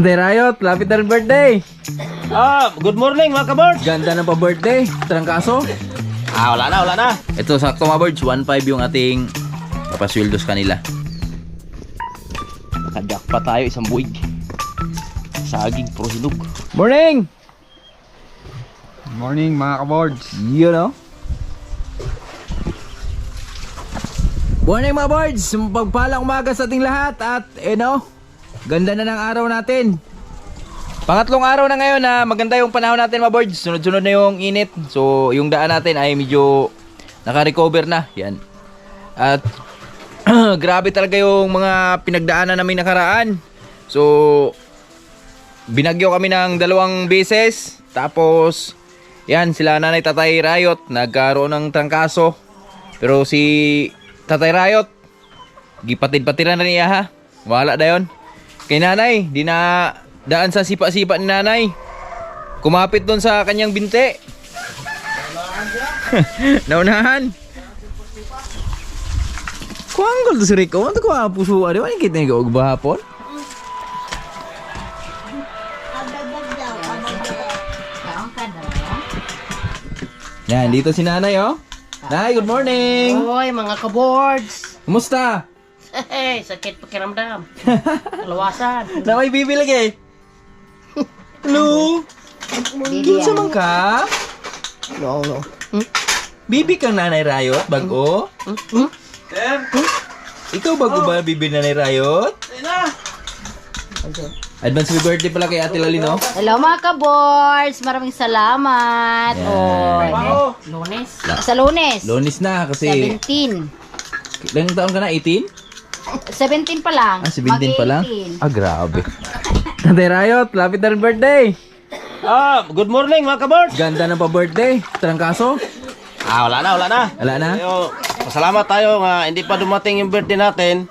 Tatay Riot, lapit na rin birthday. Good morning mga kabords. Ganda ng pa-birthday. Trangkaso. Wala na. Ito, sakto mga birds. 1.5 yung ating papasweldos kanila. Nakajak pa tayo isang buwig. Saging pro hinog. Morning! Morning mga kabords. You know? Morning mga birds! Pagpalang umaga sa ating lahat at ganda na ng araw natin. Pangatlong araw na ngayon na maganda yung panahon natin mga birds. Sunod-sunod na yung init. So yung daan natin ay medyo naka-recover na. Yan. At grabe talaga yung mga pinagdaanan namin nakaraan. So binagyo kami ng 2 beses. Tapos yan, sila Nanay Tatay Riot nagkaroon ng trangkaso. Pero si Tatay Riot gipatid-patiran na niya ha. Wala na yun. Kay Nanay, di na daan sa sipa-sipa ni Nanay. Kumapit doon sa kanyang binte. Naunahan. Kuanggol to si Rico. Ano ko puso? Ano yung kita niyo bahapon? Yan, dito si Nanay oh. Nay, good morning. Hoy, mga kabords. Kumusta? Hey, sakit pakiramdam. Kalawasan. Na may bibili eh. Hello? Kinsa man ka? No. Bibi kang Nanay Riot? Bago? Ikaw bago ba bibi Nanay Riot? Advance happy birthday pala kay Ate Lali, no? Hello mga kabords, maraming salamat. Yan. Lunes. Sa Lunes. Lunes na kasi 17. ilang taon ka na? 18? 17 pa lang. 17 pa lang? Mag-18. Grabe. Tatay Riot, lapit na rin birthday. Good morning mga kabords. Ganda ng pa-birthday. Trangkaso? Wala na. Wala na? Tayo, pasalamat tayo nga hindi pa dumating yung birthday natin.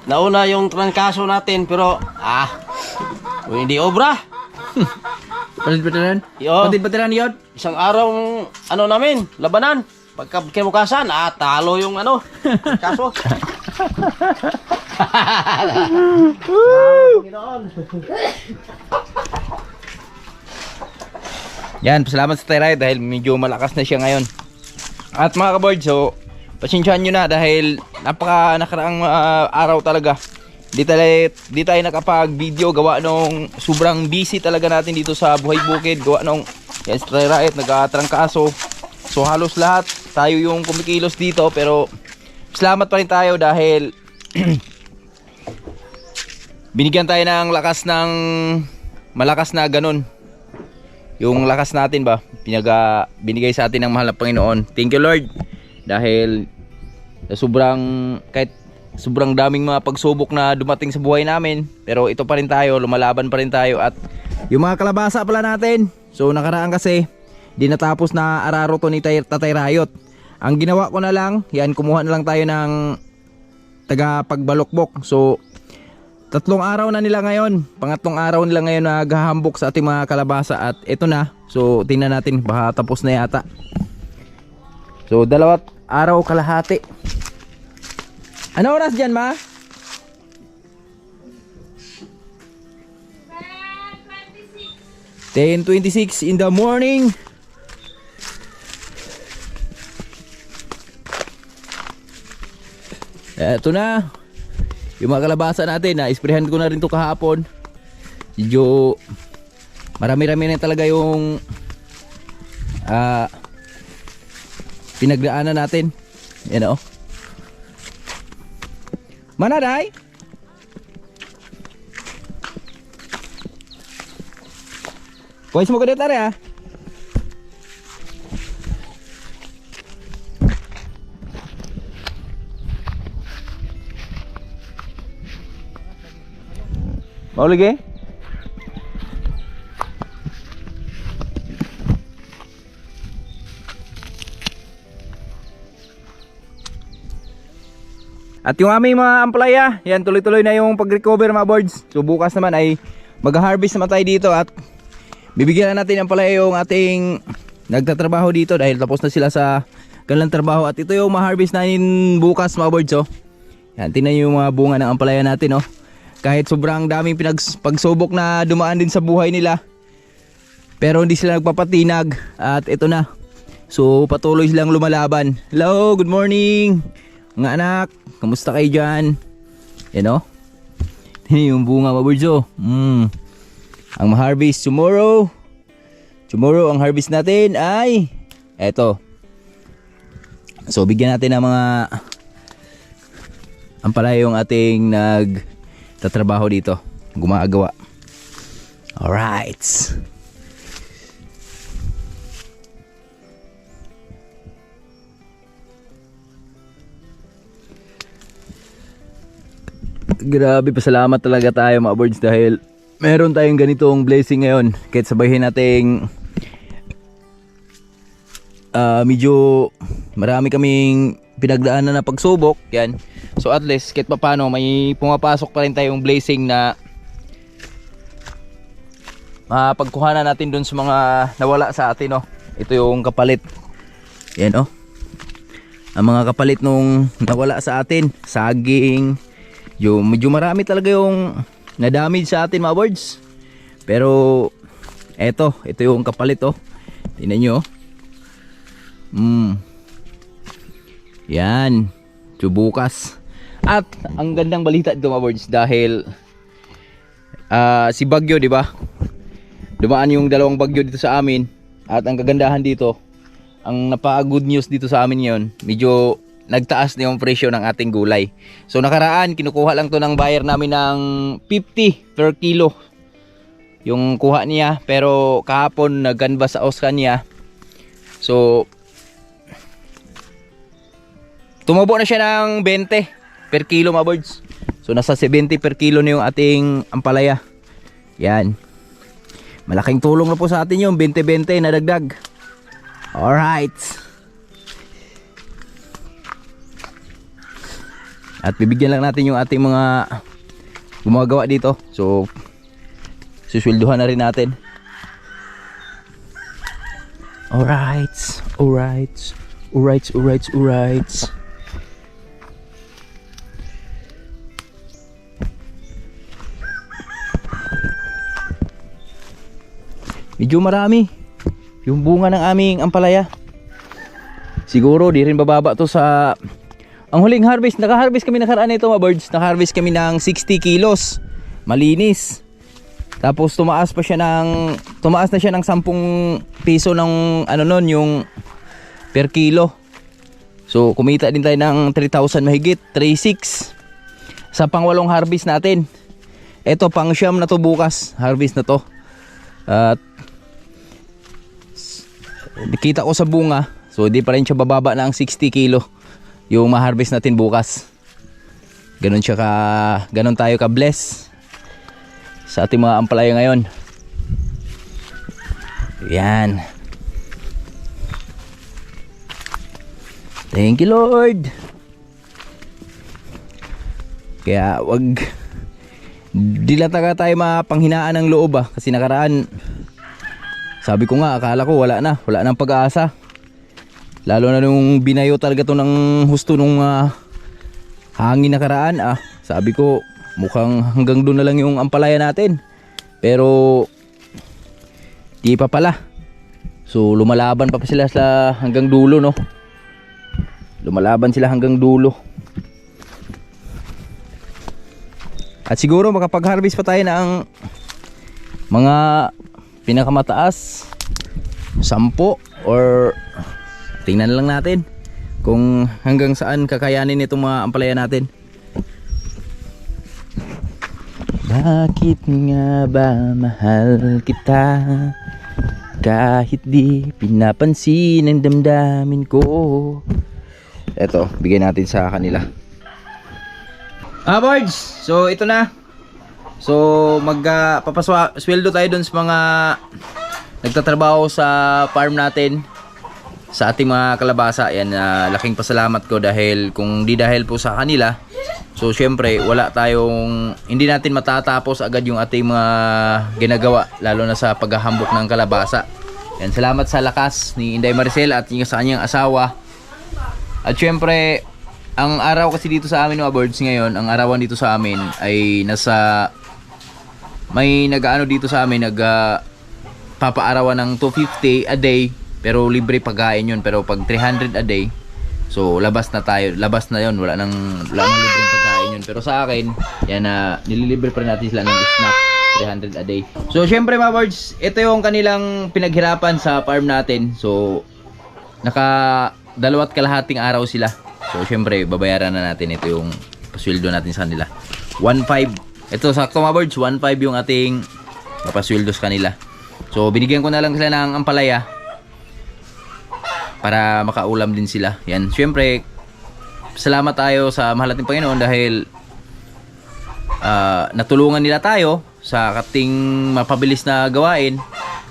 Nauna yung trangkaso natin pero hindi obra. Patid-patiran? Yo. Patid-patiran yun? Isang araw namin, labanan. Pagka kinukasan, talo yung kaso. Yan, pasalamat sa Tatay Riot dahil medyo malakas na siya ngayon. At mga kaboard, so pasensyahan nyo na dahil nakaraang araw talaga. Di tayo nakapag-video gawa nung sobrang busy talaga natin dito sa Buhay Bukid. Gawa nung yan, sa Tatay Riot, nagkatrangkaso. So halos lahat tayo yung kumikilos dito pero salamat pa rin tayo dahil binigyan tayo ng lakas ng malakas na ganun. Yung lakas natin ba binigay sa atin ng mahal na Panginoon. Thank you Lord dahil kahit sobrang daming mga pagsubok na dumating sa buhay namin, pero ito pa rin tayo, lumalaban pa rin tayo. At yung mga kalabasa pala natin, so nakaraan kasi di natapos na araro to ni Tatay Riot. Ang ginawa ko na lang, yan, kumuha na lang tayo ng taga pagbalokbok. So 3 araw na nila ngayon, pangatlong araw nila ngayon na naghahambok sa ating mga kalabasa. At ito na, so tingnan natin, baka tapos na yata. So 2 araw kalahati. Ano oras dyan, ma? 10:26 in the morning. Eto na yung mga kalabasa natin. Na-isprehan ko na rin to kahapon. Medyo marami-rami na talaga yung pinagdaanan natin. Yan o. Manaday? Pwes mo ko dito rin ha. Maulig eh? At yung aming mga ampalaya, yan, tuloy-tuloy na yung pag-recover mga boards. So bukas naman ay mag-harvest naman tayo dito at bibigyan na natin ang ampalaya yung ating nagtatrabaho dito dahil tapos na sila sa kanilang trabaho. At ito yung ma-harvest natin bukas mga boards. Oh. Yan, tingnan nyo yung mga bunga ng ampalaya natin. Oh. kahit sobrang daming pagsubok na dumaan din sa buhay nila, pero hindi sila nagpapatinag at ito na. So patuloy silang lumalaban. Hello, good morning mga anak, kamusta kayo dyan? Yan o, yung bunga mga birds oh. Ang ma-harvest tomorrow ang harvest natin ay eto. So bigyan natin ng mga ampalaya yung ating nagtatrabaho dito, gumagawa. Alright. Grabe, pasalamat talaga tayo mga birds dahil meron tayong ganitong blessing ngayon. Kahit sabihin nating medyo marami kaming pinagdaanan na pagsubok yan. So at least kahit paano may pumapasok pa rin tayong blessing na mapagkuhanan natin dun sa mga nawala sa atin, no? Ito yung kapalit. Yan, oh. Ang mga kapalit nung nawala sa atin, saging, yung medyo marami talaga yung na-damage sa atin mga birds. Pero ito yung kapalit, oh. Tingnan nyo. Yan. So bukas. At ang gandang balita dito mga birds dahil si bagyo, di ba? Dumaan yung dalawang bagyo dito sa amin. At ang kagandahan dito, ang napaka-good news dito sa amin ngayon, medyo nagtaas na yung presyo ng ating gulay. So nakaraan, kinukuha lang to ng buyer namin ng 50 per kilo yung kuha niya. Pero kahapon nag-canvas sa Oscar niya. So tumubo na siya ng 20 per kilo mga birds. So nasa 70 per kilo na yung ating ampalaya. Yan. Malaking tulong na po sa atin yung 20-20 na dagdag. Alright. At bibigyan lang natin yung ating mga gumagawa dito. So suswelduhan na rin natin. Alright. Medyo marami yung bunga ng aming ampalaya. Siguro di rin bababa to sa ang huling harvest. Naka-harvest kami nakaraan nito mga birds. Naka-harvest kami ng 60 kilos. Malinis. Tapos tumaas na siya ng 10 piso ng ano nun, yung per kilo. So kumita din tayo ng 3,000 mahigit, 3,600 sa pang-8 harvest natin. Ito pang siyam na to bukas, harvest na to. At nakita ko sa bunga, so di pa rin siya bababa ng 60 kilo yung ma-harvest natin bukas. Ganon tayo ka-bless sa ating mga ampalaya ngayon. Yan. Thank you Lord. Kaya di lang tayo mapanghinaan ng loob kasi nakaraan sabi ko nga, akala ko wala nang pag-asa. Lalo na nung binayo talaga to ng husto nung hangin nakaraan. Sabi ko mukhang hanggang doon na lang yung ampalaya natin. Pero di pa pala. So lumalaban pa sila sa hanggang dulo, no? Lumalaban sila hanggang dulo. At siguro makapag-harvest pa tayo ng mga pinakamataas 10 or tingnan lang natin kung hanggang saan kakayanin itong mga ampalaya natin. Bakit nga ba mahal kita kahit di pinapansin ang damdamin ko? Eto, bigyan natin sa kanila. Birds, so ito na. So papasweldo tayo dun sa mga nagtatrabaho sa farm natin, sa ating mga kalabasa. Yan, laking pasalamat ko dahil kung di dahil po sa kanila, so syempre hindi natin matatapos agad yung ating mga ginagawa, lalo na sa paghahambok ng kalabasa. Yan, salamat sa lakas ni Inday Maricel at sa kanyang asawa. At syempre ang araw kasi dito sa amin mga birds ngayon, ang arawan dito sa amin ay nasa, may nag-ano dito sa amin, papaarawan ng 250 a day, pero libre pagkain yun. Pero pag 300 a day, so labas na tayo, labas na yun, wala nang libreng pagkain yun. Pero sa akin, yan na, nililibre pa rin natin sila ng snack, 300 a day. So syempre mga birds, ito yung kanilang pinaghirapan sa farm natin. So naka 2 kalahating araw sila. So syempre babayaran na natin, ito yung pasweldo natin sa kanila, 1.5. Ito sakto mga birds, 1.5 yung ating papasweldo sa kanila. So binigyan ko na lang sila ng ampalaya para makaulam din sila. Yan, syempre salamat tayo sa mahal nating Panginoon dahil natulungan nila tayo sa kating mapabilis na gawain.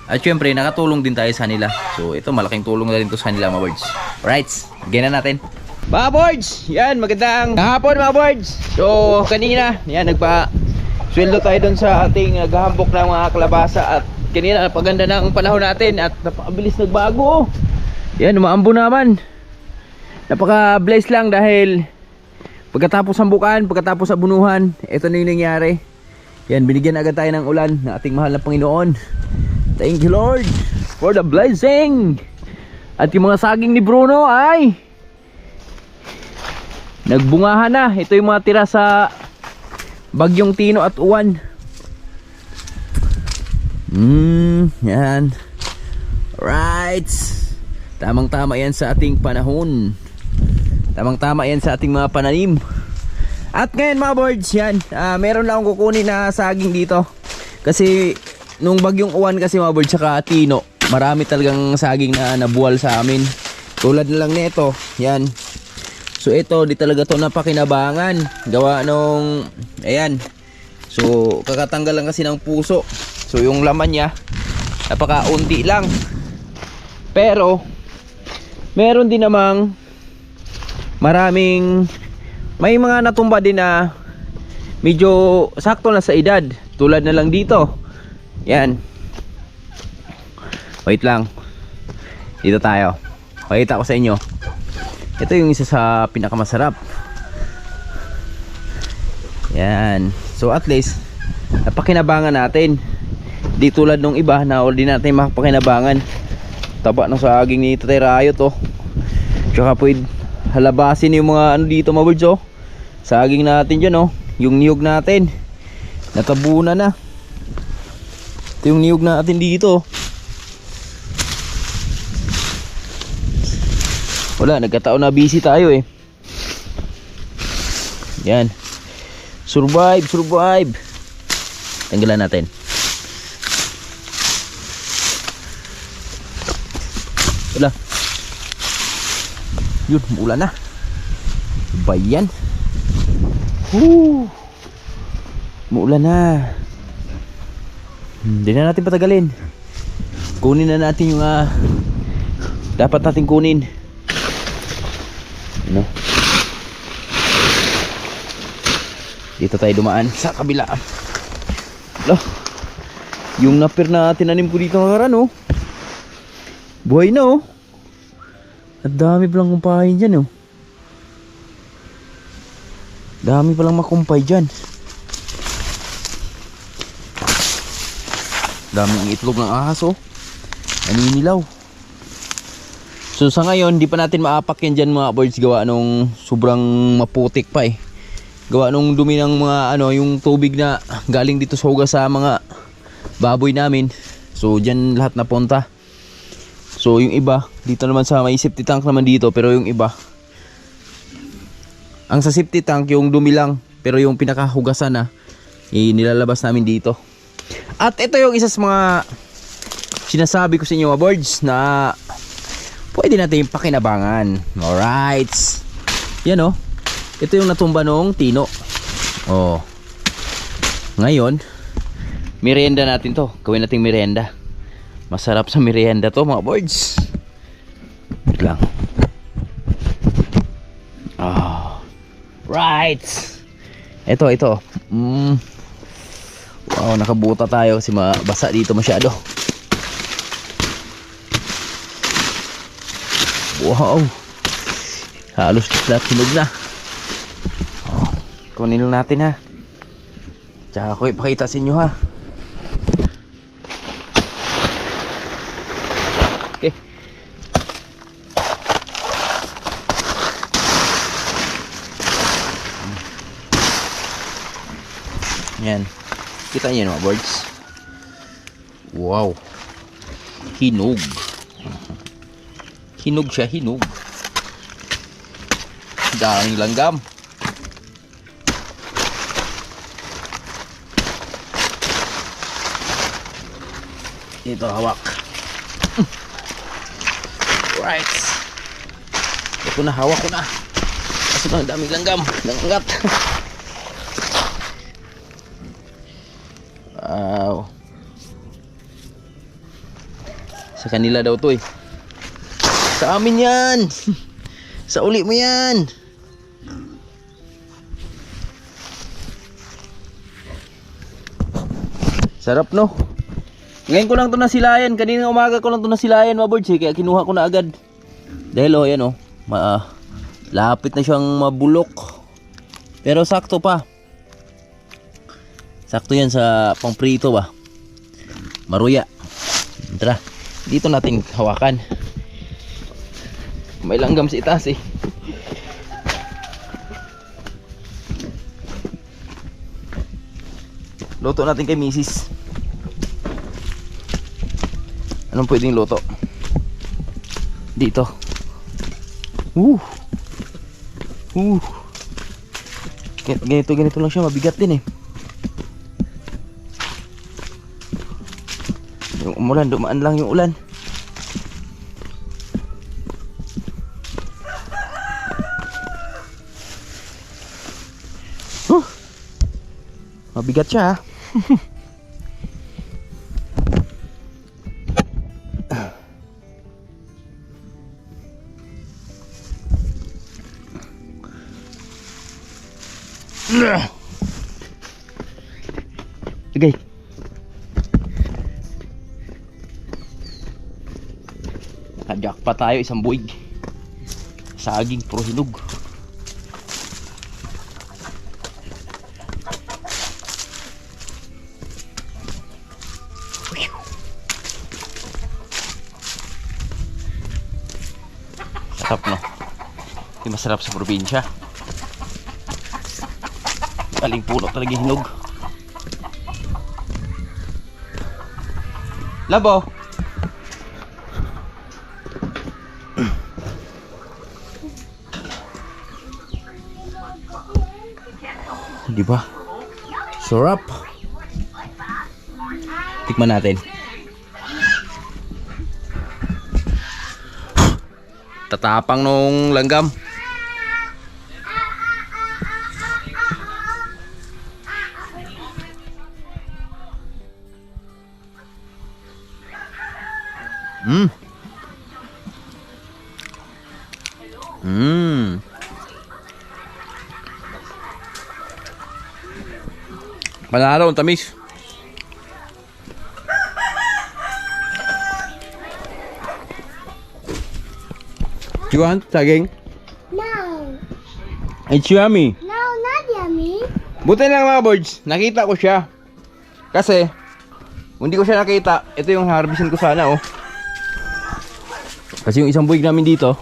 At syempre nakatulong din tayo sa kanila. So ito, malaking tulong na rin to sa kanila mga birds. Alright, bigyan na natin mga birds. Yan, magandang hapon mga birds. So kanina, yan, sweldo tayo dun sa ating naghahambok ng mga kalabasa. At kanina napaganda na ang panahon natin at napakabilis nagbago. Yan, umaambo naman. Napaka-bless lang dahil pagkatapos hambukan, pagkatapos abunuhan, ito na yung nangyari. Yan, binigyan agad tayo ng ulan ng ating mahal na Panginoon. Thank you Lord for the blessing. At yung mga saging ni Bruno ay nagbungahan na. Ito yung mga tira sa bagyong Tino at Uwan. Yan. Right. Tamang tama yan sa ating panahon. Tamang tama yan sa ating mga pananim. At ngayon mga birds, yan, meron lang akong kukunin na saging dito. Kasi nung bagyong Uwan kasi mga birds saka Tino, marami talagang saging na nabuwal sa amin. Tulad na lang nito, yan. So ito, di talaga to napakinabangan. Gawa nung, ayan. So kakatanggal lang kasi ng puso. So yung laman niya, napakaunti lang. Pero meron din namang maraming, may mga natumba din na medyo sakto na sa edad. Tulad na lang dito. Yan. Wait lang. Dito tayo. Pakita ko sa inyo. Ito yung isa sa pinakamasarap. Yan. So at least napakinabangan natin. Di tulad nung iba na hindi natin makapakinabangan. Taba ng saging ni Tatay Rayo to. Tsaka pwede halabasin yung mga ano dito mga birds, oh. Saging natin dyan, oh. Yung niyog natin natabunan na. Ito yung niyog natin dito. Wala, nagkataon na busy tayo eh. Yan. Survive, survive. Tanggalan natin. Wala. Yun, ulan na. Bayan. Muulan na. Hindi na natin patagalin. Kunin na natin yung dapat natin kunin. Ano? Dito tayo dumaan sa kabila. Loh, yung napir na tinanim ko dito nakaraan, oh. Buhay na, oh. At dami palang kumpay dyan, oh. Dami palang makumpay dyan. Daming itlog ng ahas, oh. Naninilaw. So sa ngayon, di pa natin maapak yan dyan mga birds. Gawa nung sobrang maputik pa eh. Gawa nung dumi ng mga ano, yung tubig na galing dito sa hugas sa mga baboy namin. So dyan lahat napunta. So yung iba, dito naman sa may safety tank naman dito. Pero yung iba, ang sa safety tank yung dumi lang. Pero yung pinakahugasan na, nilalabas namin dito. At ito yung isa sa mga sinasabi ko sa inyo mga birds na pwede natin pakinabangan. Alright. Yan, oh. Ito yung natumba nung Tino. Oh. Ngayon, merienda natin to. Gawin nating merienda. Masarap sa merienda to mga birds. Wait lang. Oh. Right. Ito. Wow, nakabuta tayo kasi mabasa dito masyado. Wow. Halos lahat hinog na. Kunin lang natin ha. Tsaka ako ipakita sa inyo ha. Okay. Yan. Kita niyo mga birds. Wow. Hinog. Hinog siya, hinog. Daming langgam. Ito hawak. Right. Ito na, hawak ko na. Kasi ang daming langgam. Nangangat. Wow. Sa kanila daw to eh. Sa amin yan. Sa uli mo yan. Sarap no. Ngayon ko lang to nasilayan. Kanina umaga ko lang to nasilayan mga birds eh. Kaya kinuha ko na agad. Dahil oh yan oh. Lapit na siyang mabulok. Pero sakto pa. Sakto yan sa pangprito ba. Maruya. Tara. Dito natin hawakan. May langgam sa itaas eh. Luto natin kay Mrs. Anong pwedeng luto? Dito. Ganito lang siya, mabigat din eh. Yung umulan, dumaan lang yung ulan. Mabigat siya ha. Okay. Nakajak pa tayo isang buwig. Saging puro hinog. Sarap no. Hindi masarap sa probinsya. Galing puno talaga yung hinog. Labo. Di ba? Sarap. Tikman natin. Tatapang nung langgam. Panalo ang tamis. Do you want saging? No. It's yummy. No, not yummy. Buti lang mga birds, nakita ko siya. Kasi kung hindi ko siya nakita, ito yung harvestin ko sana oh. Kasi yung isang buwig namin dito,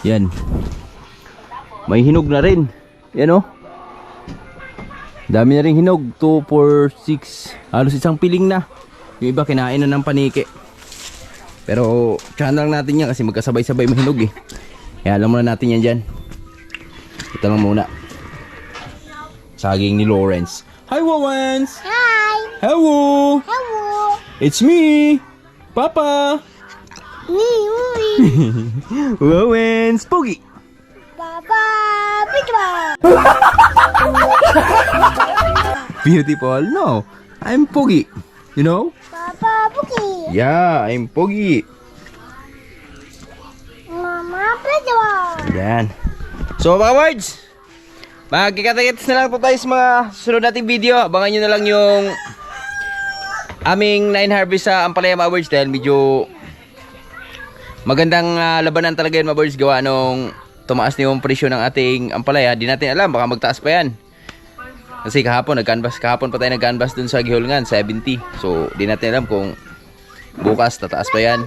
yan, may hinog na rin. Yan oh. Dami na rin hinog. 2, 4, 6. Halos isang piling na. Yung iba kinain na ng paniki. Pero tsahan lang natin yan kasi magkasabay-sabay mahinog eh. Kaya alam muna natin yan dyan. Ito lang muna. Saging ni Lawrence. Hi Lawrence! Hi. Hello! Hello. It's me! Papa! Me. Lawrence! Pogi! Papa. Pizza. Beautiful? No. I'm Pogi. You know? Papa. Pookie. Yeah, I'm Pogi. Mama. Pizza. Yan. So mga birds, magkikita-kits na lang po tayo sa mga susunod nating video. Abangan nyo na lang yung aming 9 harvest sa Ampalaya mga birds. Dahil medyo magandang labanan talaga yun mga birds. Gawa nung tumaas na yung presyo ng ating ampalaya. Di natin alam, baka magtaas pa yan. Kasi kahapon pa tayo nag-canvas dun sa Gihulngan, 70. So, di natin alam kung bukas tataas pa yan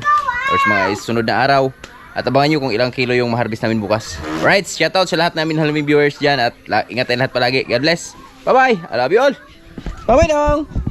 or sa mga sunod na araw. At abangan nyo kung ilang kilo yung ma-harvest namin bukas. Alright, shoutout sa lahat namin halaming viewers dyan at ingat tayo lahat palagi. God bless. Bye-bye. I love you all. Bye-bye dong.